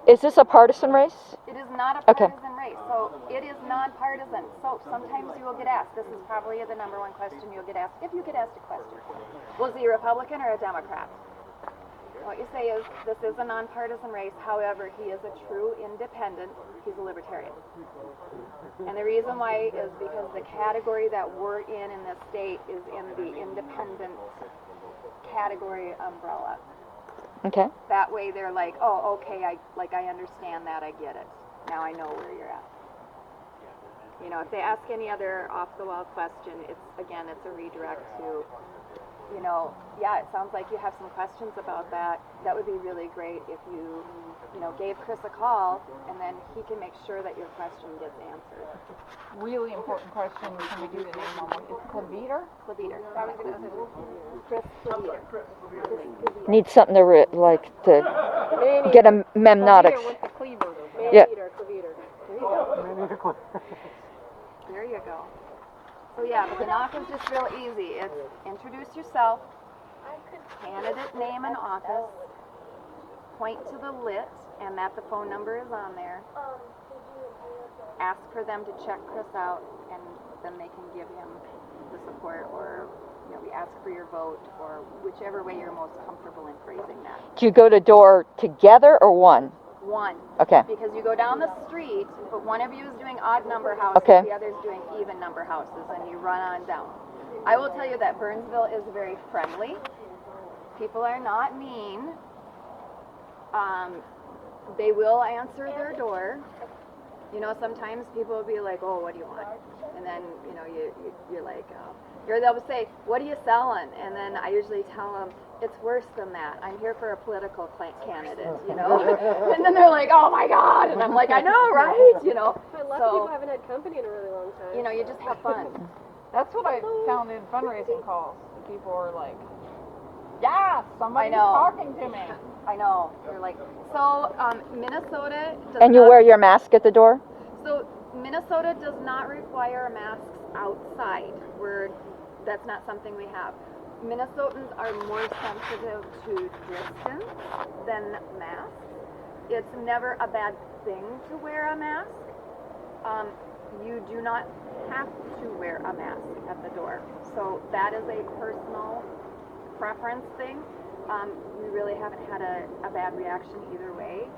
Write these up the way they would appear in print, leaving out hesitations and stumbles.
Is this a partisan race? It is not a partisan race, so it is non-partisan. So sometimes you will get asked, this is probably the number one question you'll get asked, if you get asked a question. Was he a Republican or a Democrat? What you say is, this is a non-partisan race, however, he is a true independent, he's a libertarian. And the reason why is because the category that we're in this state is in the independent category umbrella. Okay. That way they're like, oh, okay, I understand that, I get it. Now I know where you're at. You know, if they ask any other off-the-wall question, it's a redirect to, you know, yeah, it sounds like you have some questions about that. That would be really great if you gave Chris a call, and then he can make sure that your question gets answered. Really important question. Can we do the name on one? It's Klavetter? Klavetter. Chris Klavetter. Need something to get a memnotics. With the cleaver. Yeah. Klavetter. There you go. There you go. So yeah, but the knock is just real easy. It's introduce yourself, candidate name and office, point to the lit, and that the phone number is on there. Ask for them to check Chris out, and then they can give him the support, or we ask for your vote, or whichever way you're most comfortable in phrasing that. Do you go to door together or one? One. Okay. Because you go down the street, but one of you is doing odd number houses, okay. The other is doing even number houses, and you run on down. I will tell you that Burnsville is very friendly. People are not mean. They will answer their door. You know, sometimes people will be like, oh, what do you want? And then, you're like, or they'll say, what are you selling? And then I usually tell them, it's worse than that. I'm here for a political candidate, And then they're like, oh my God. And I'm like, I know, right? But a lot of people haven't had company in a really long time. You just have fun. That's what I found in fundraising calls. People are like, yeah, somebody's I know. talking to me. I know. They're like, so Minnesota does And you not, wear your mask at the door? So Minnesota does not require masks outside. That's not something we have. Minnesotans are more sensitive to distance than masks. It's never a bad thing to wear a mask. You do not have to wear a mask at the door. So that is a personal preference thing. We really haven't had a bad reaction either way.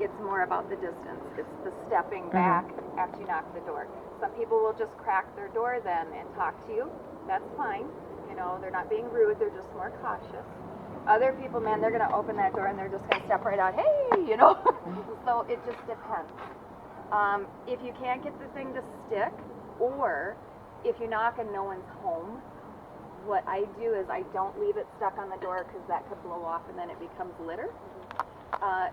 It's more about the distance. It's the stepping back after you knock the door. Some people will just crack their door then and talk to you. That's fine. They're not being rude. They're just more cautious. Other people, man, they're going to open that door and they're just going to step right out. Hey, So it just depends. If you can't get the thing to stick, or if you knock and no one's home, what I do is I don't leave it stuck on the door because that could blow off and then it becomes litter.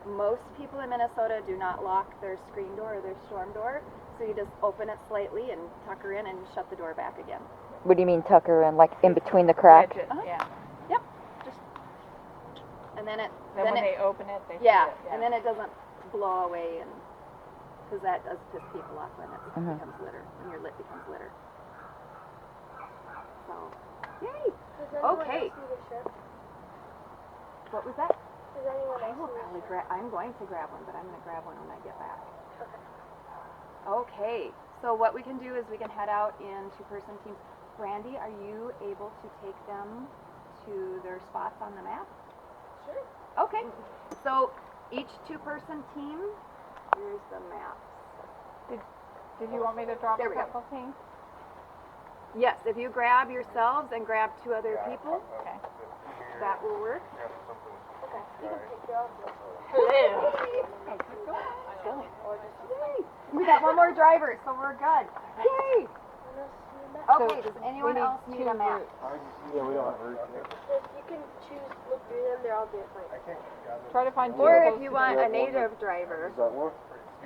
Most people in Minnesota do not lock their screen door or their storm door, so you just open it slightly and tuck her in and shut the door back again. What do you mean tuck her in? Like in between the cracks? Yeah. Yep. And then when they open it, they yeah, see it. And then it doesn't blow away, and because that does piss people off when it becomes litter, when your lid becomes litter. So, yay! Okay. What was that? Does anyone I will probably I'm going to grab one, but I'm going to grab one when I get back. Okay. So what we can do is we can head out in two-person teams. Brandy, are you able to take them to their spots on the map? Sure. Okay. So each two-person team, here's the map. Did you want me to drop There a we go. couple things? Yes, if you grab yourselves and grab two other people, Okay. that will work. Okay. You can take your own. Hello. Yay. We got one more driver, so we're good. Yay! Okay, does anyone else need a map? Yeah, we don't have routes yet. If you can look through them, they're all different. Try to find two Or of if those you to want do. a native driver. Does that work?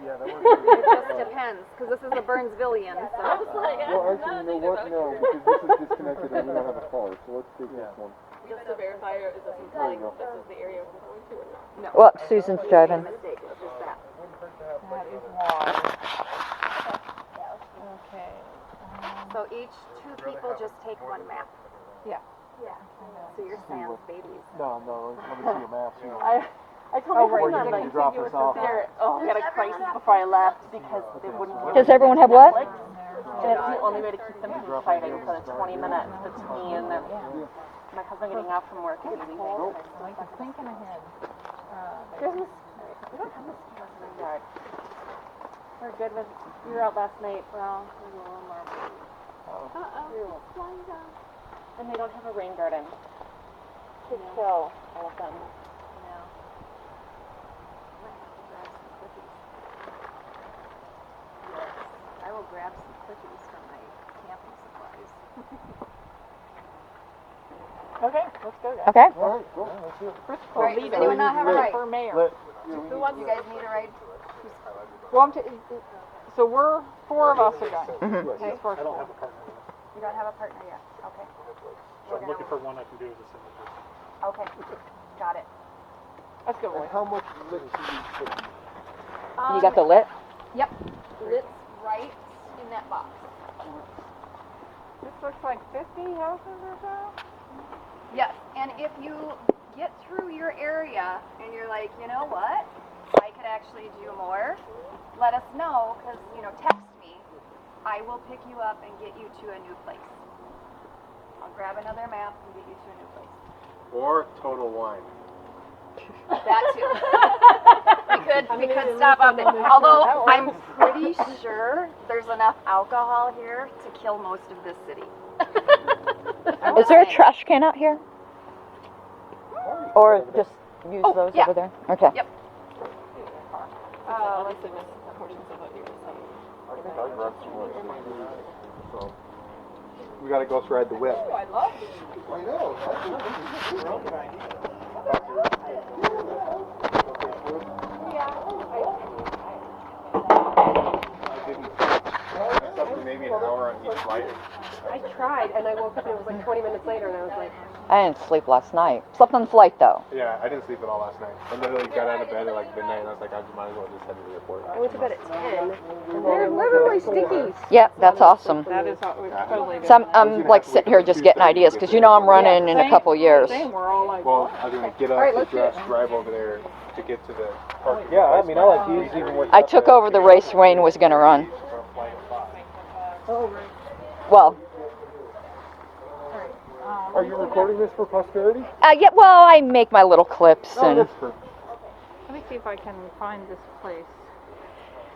Yeah, that works. It just depends, because this is a Burnsvillian, so. Well, actually, you know what? No, because this is disconnected and we don't have a car, so let's take this one. Just to verify, is this There you go. this is the area we're going to or not? No. Well, Susan's driving. Mistake, it's just that. That is water. Okay. So each two people just take one map. Yeah. So you're Sam's babies. No, let me see your maps. You know. I told Oh, my right, husband you like can drop us off. there. Oh, I had a crisis before I left because they wouldn't. Does everyone have what? And it's the only way to keep them from fighting for the 20 minutes between my husband getting off from work and leaving. Like thinking ahead. There's we don't have mosquitoes in the yard. We're good with. You were out last night. Well, there's a little more. Flying down. And they don't have a rain garden to kill all of them. No. Might have to grab some cookies. Yes, I will grab some cookies from my camping supplies. Okay, let's go, guys. Okay. All right, cool. Let's do it. Chris Alright, does Klavetter anyone not have a ride? for mayor. Who wants you guys need a ride? Well, so we're 4 of us are going. Mhm. This first I don't one. have a partner. You don't have a partner yet? Okay. So I'm looking for one I can do as a signature. Okay, got it. Let's go, And boy. how much lit do you put? You got the lit? Yep, lit's right in that box. This looks like 50 houses or so. Yes, and if you get through your area and you're like, you know what, I could actually do more, let us know, because, text me. I will pick you up and get you to a new place. I'll grab another map and get you to a new place. Or Total Wine. That too. we could stop up there. Although I'm pretty sure there's enough alcohol here to kill most of this city. Is there a trash can out here? Or just use those yeah. over there? Okay. Yep. Let's see, miss portions of what you were saying. I think I grabbed some more. So, we gotta go ride the whip. Oh, I love these. I know. Maybe an hour on each flight. I tried, and I woke up and it was like 20 minutes later, and I was like, I didn't sleep last night. Slept on the flight though. Yeah, I didn't sleep at all last night. I literally got out of bed at like midnight, and I was like, I might as well just head to the airport. I went to bed at 10. And They're literally stickies. Yeah, that's awesome. That is totally good. So I'm like sitting here just getting ideas because I'm running in a couple years. Same, we're all like, Well, I was gonna get up, Alright, get let's do it. dressed, drive over there to get to the park. Yeah, I mean, I like these even with. I took over the race Wayne was going to run. oh, right. Well, Are you recording this for posterity? yeah. Well, I make my little clips Oh, and that's perfect. Let me see if I can find this place.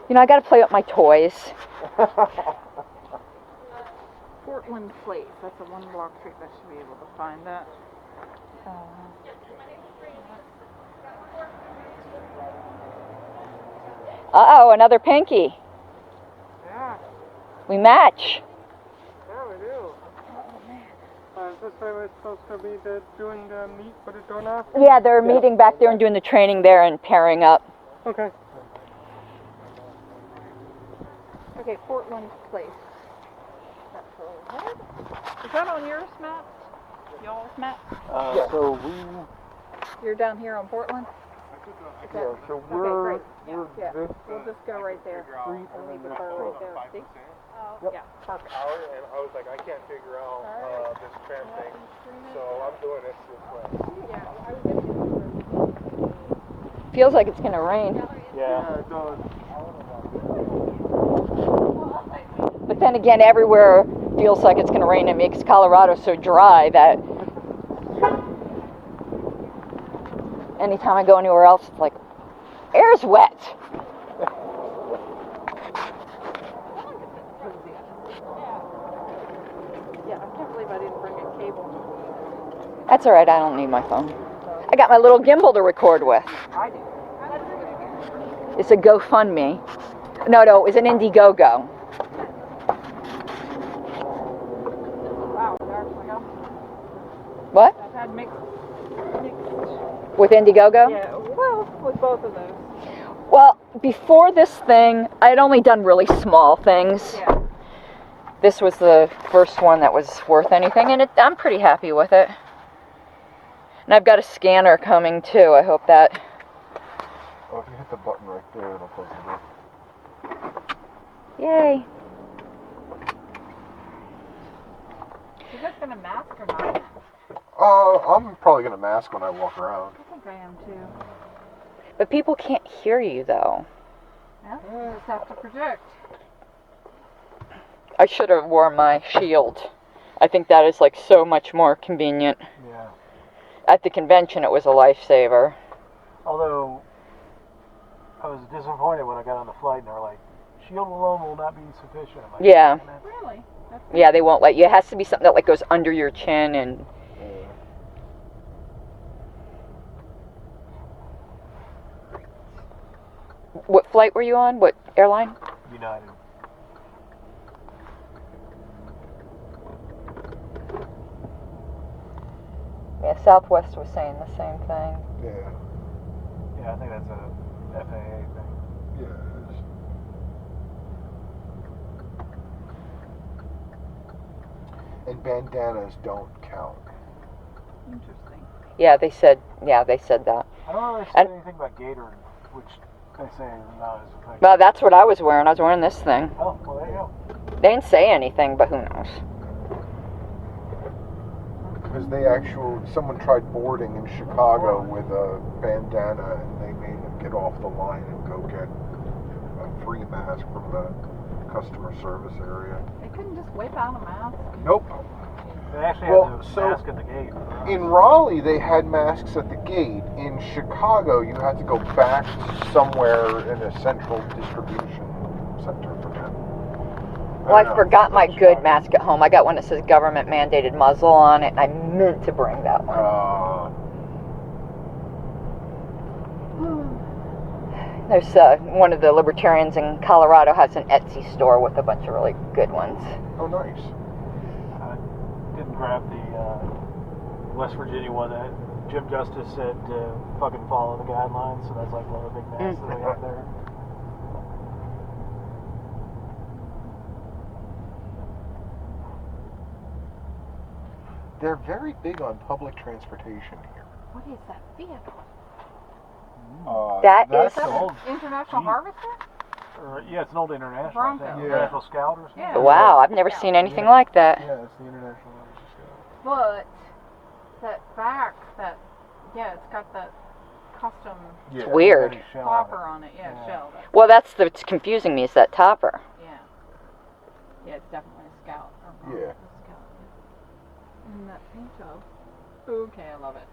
I got to play with my toys. Portland Place. That's a 1-block street. I should be able to find that. Uh-oh, another pinky. Yeah, We match. yeah, we do. Is this where we're supposed to be doing the meet for the donor? Yeah, they're meeting back there and doing the training there and pairing up. Okay. Okay, Portland Place. That's where we're headed. Is that on yours, Matt? Y'all's map? So we, You're down here on Portland? yeah, so Okay, we're, great. we're Yeah, this we'll just go right there. street and We'll leave then the this bar road. right there. See? Yep. Yeah. Per hour, and I was like, I can't figure out this tram thing, so I'm doing this way. Feels like it's going to rain. Yeah, it does. But then again, everywhere feels like it's going to rain. It makes Colorado so dry that anytime I go anywhere else, it's like, air's wet. Yeah, I can't believe I didn't bring a cable. That's all right. I don't need my phone. I got my little gimbal to record with. I do. It's a GoFundMe. No, it was an Indiegogo. Wow, we actually got. What? I've had mixed. With Indiegogo? Yeah, well, with both of those. Well, before this thing, I had only done really small things. Yeah. This was the first one that was worth anything, and I'm pretty happy with it. And I've got a scanner coming too. I hope that. Oh, if you hit the button right there, it'll close the door. Yay. You guys gonna mask or not? I'm probably gonna mask when I walk around. I think I am too. But people can't hear you, though. Yeah, you just have to project. I should have worn my shield. I think that is, like, so much more convenient. Yeah. At the convention, it was a lifesaver. Although, I was disappointed when I got on the flight and they were like, shield alone will not be sufficient. I'm like, Yeah. Really? That's Yeah, they won't let you. It has to be something that, like, goes under your chin and... What flight were you on? What airline? United. Yeah, Southwest was saying the same thing. Yeah. Yeah, I think that's a FAA thing. Yeah. And bandanas don't count. interesting. Yeah, they said that. I don't know if they And- said anything about Gator, which they say is not as effective. Well, that's what I was wearing. I was wearing this thing. Oh, well, there you go. They didn't say anything, but who knows? Because someone tried boarding in Chicago with a bandana and they made him get off the line and go get a free mask from the customer service area. They couldn't just whip out a mask. Nope. They actually Well, had the so- mask at the gate. In Raleigh, they had masks at the gate. In Chicago, you had to go back somewhere in a central distribution center for that. Well, I don't know. forgot my good mask at home. I got one that says government mandated muzzle on it, and I meant to bring that one. There's one of the libertarians in Colorado has an Etsy store with a bunch of really good ones. Oh, nice. I didn't grab the West Virginia one that Jim Justice said to fucking follow the guidelines, so that's like one of the big masks that we have there. They're very big on public transportation here. What is that vehicle? That that's is- the old. International Jeep. Harvester? Yeah, it's an old international. Bronco. I think. Yeah. International Scout or something. Yeah. Wow, I've never seen anything like that. Yeah, it's the International Officer Scout. But that back, it's got that custom Yeah. It's weird. Very shell. topper on it. Yeah, Yeah. shell. Well, that's what's confusing me is that topper. Yeah. Yeah, it's definitely a Scout. Or Yeah. a Scout. And that paint job. Okay, I love it.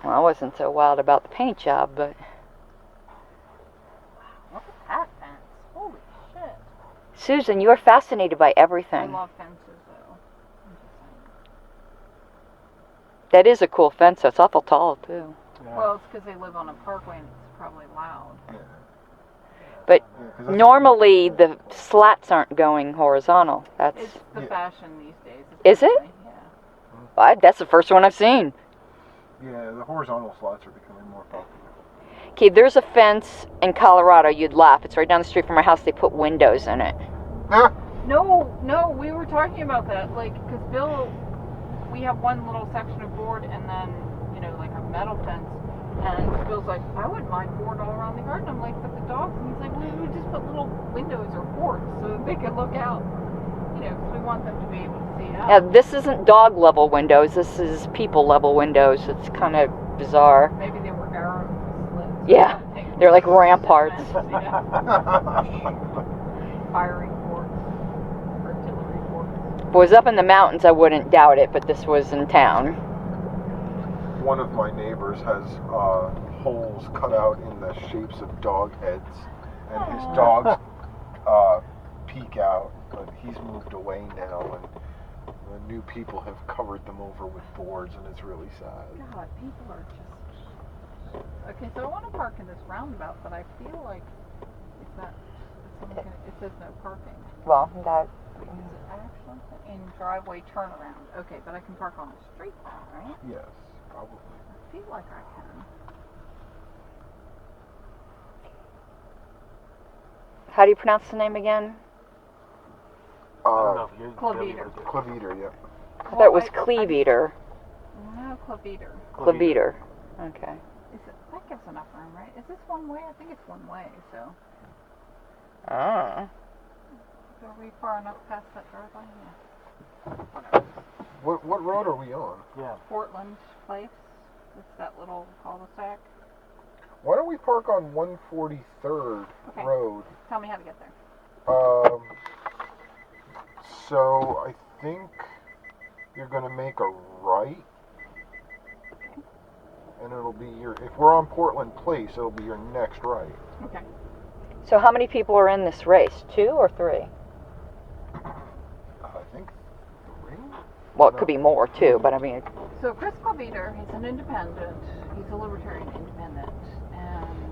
Well, I wasn't so wild about the paint job, but Look at that fence. Holy shit. Susan, you are fascinated by I everything. love fences though. I'm just saying. That is a cool fence. It's awful tall too. Yeah. Well, it's because they live on a parkway and it's probably loud. But Yeah, 'cause that's- normally the slats aren't going horizontal. That's It's the Yeah. fashion these days. Is it? apparently, Yeah. that's the first one I've seen. Yeah, the horizontal slots are becoming more popular. Okay, there's a fence in Colorado. You'd laugh. It's right down the street from our house. They put windows in it. No, we were talking about that. Like, because Bill, we have one little section of board and then, like a metal fence. And Bill's like, I wouldn't mind board all around the garden. I'm like, but the dogs. And he's like, well, we would just put little windows or boards so that they could look out. Because we want them to be able to see out. Now, this isn't dog level windows. This is people level windows. It's kind of bizarre. Maybe they were arrow slits. or Yeah, something. they're like ramparts. Yeah. Firing forks. Artillery forks. If it was up in the mountains, I wouldn't doubt it, but this was in town. One of my neighbors has holes cut out in the shapes of dog heads, and his dogs peek out, but he's moved away now, and the new people have covered them over with boards, and it's really sad. God, people are just. Okay, so I want to park in this roundabout, but I feel like it's not. It says no parking. Well, that. Is it actually in driveway turnaround? Okay, but I can park on the street now, right? Yes, probably. I feel like I can. How do you pronounce the name again? I don't know if you're Klavetter. Klavetter, yeah. I thought it was Cleaveater. No, Klavetter. Klavetter. Okay. Is it? That gives enough room, right? Is this one way? I think it's one way. So, Ah. are we far enough past that driveway? Yeah. What road are we on? Yeah. Portland Place. It's that little cul-de-sac. Why don't we park on 143rd Okay. Road? Tell me how to get there. So I think you're gonna make a right, and it'll be your. If we're on Portland Place, it'll be your next right. Okay. So how many people are in this race? 2 or 3? I think 3. Well, it could be more too, but I mean, So Chris Klavetter, he's an independent. He's a libertarian independent, and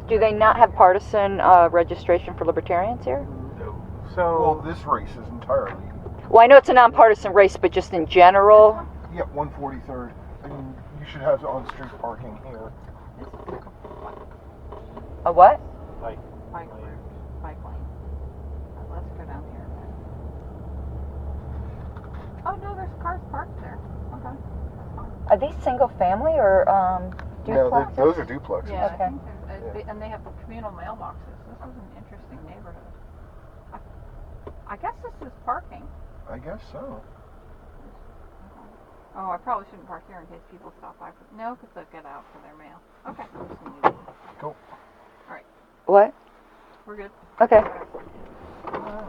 do they not have partisan registration for libertarians here? Well, So this race is entirely. Well, I know it's a nonpartisan race, but just in general. Yep, 143rd. And you should have on-street parking here. A what? like bike lane. Let's go down here. Oh no, there's cars parked there. Okay. Are these single family or No, duplexes? those are duplexes. Yeah, Okay. I think and they have the communal mailboxes. This is an interesting neighborhood. I guess this is parking. I guess so. Oh, I probably shouldn't park here in case people stop by. No, because they'll get out for their mail. Okay, I'm just gonna use it. Cool. What? We're good. Okay. Alright.